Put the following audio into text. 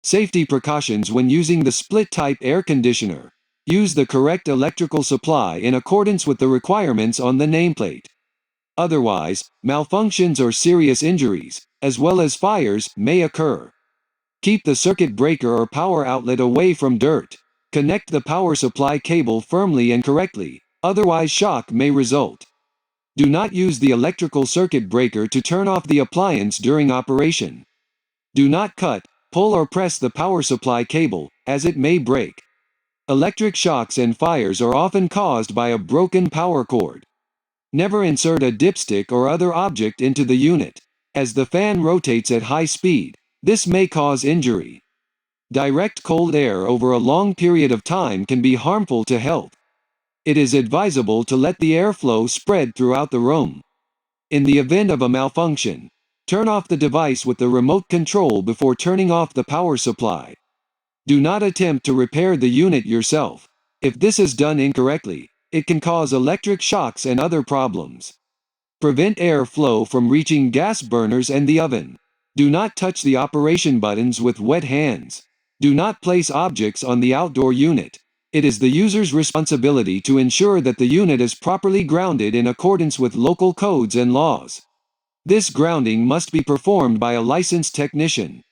Safety precautions when using the split-type air conditioner. Use the correct electrical supply in accordance with the requirements on the nameplate. Otherwise, malfunctions or serious injuries, as well as fires, may occur. Keep the circuit breaker or power outlet away from dirt. Connect the power supply cable firmly and correctly, otherwise shock may result. Do not use the electrical circuit breaker to turn off the appliance during operation. Do not cut, pull or press the power supply cable, as it may break. Electric shocks and fires are often caused by a broken power cord. Never insert a dipstick or other object into the unit. As the fan rotates at high speed, this may cause injury. Direct cold air over a long period of time can be harmful to health. It is advisable to let the airflow spread throughout the room. In the event of a malfunction, turn off the device with the remote control before turning off the power supply. Do not attempt to repair the unit yourself. If this is done incorrectly, it can cause electric shocks and other problems. Prevent air flow from reaching gas burners and the oven. Do not touch the operation buttons with wet hands. Do not place objects on the outdoor unit. It is the user's responsibility to ensure that the unit is properly grounded in accordance with local codes and laws. This grounding must be performed by a licensed technician.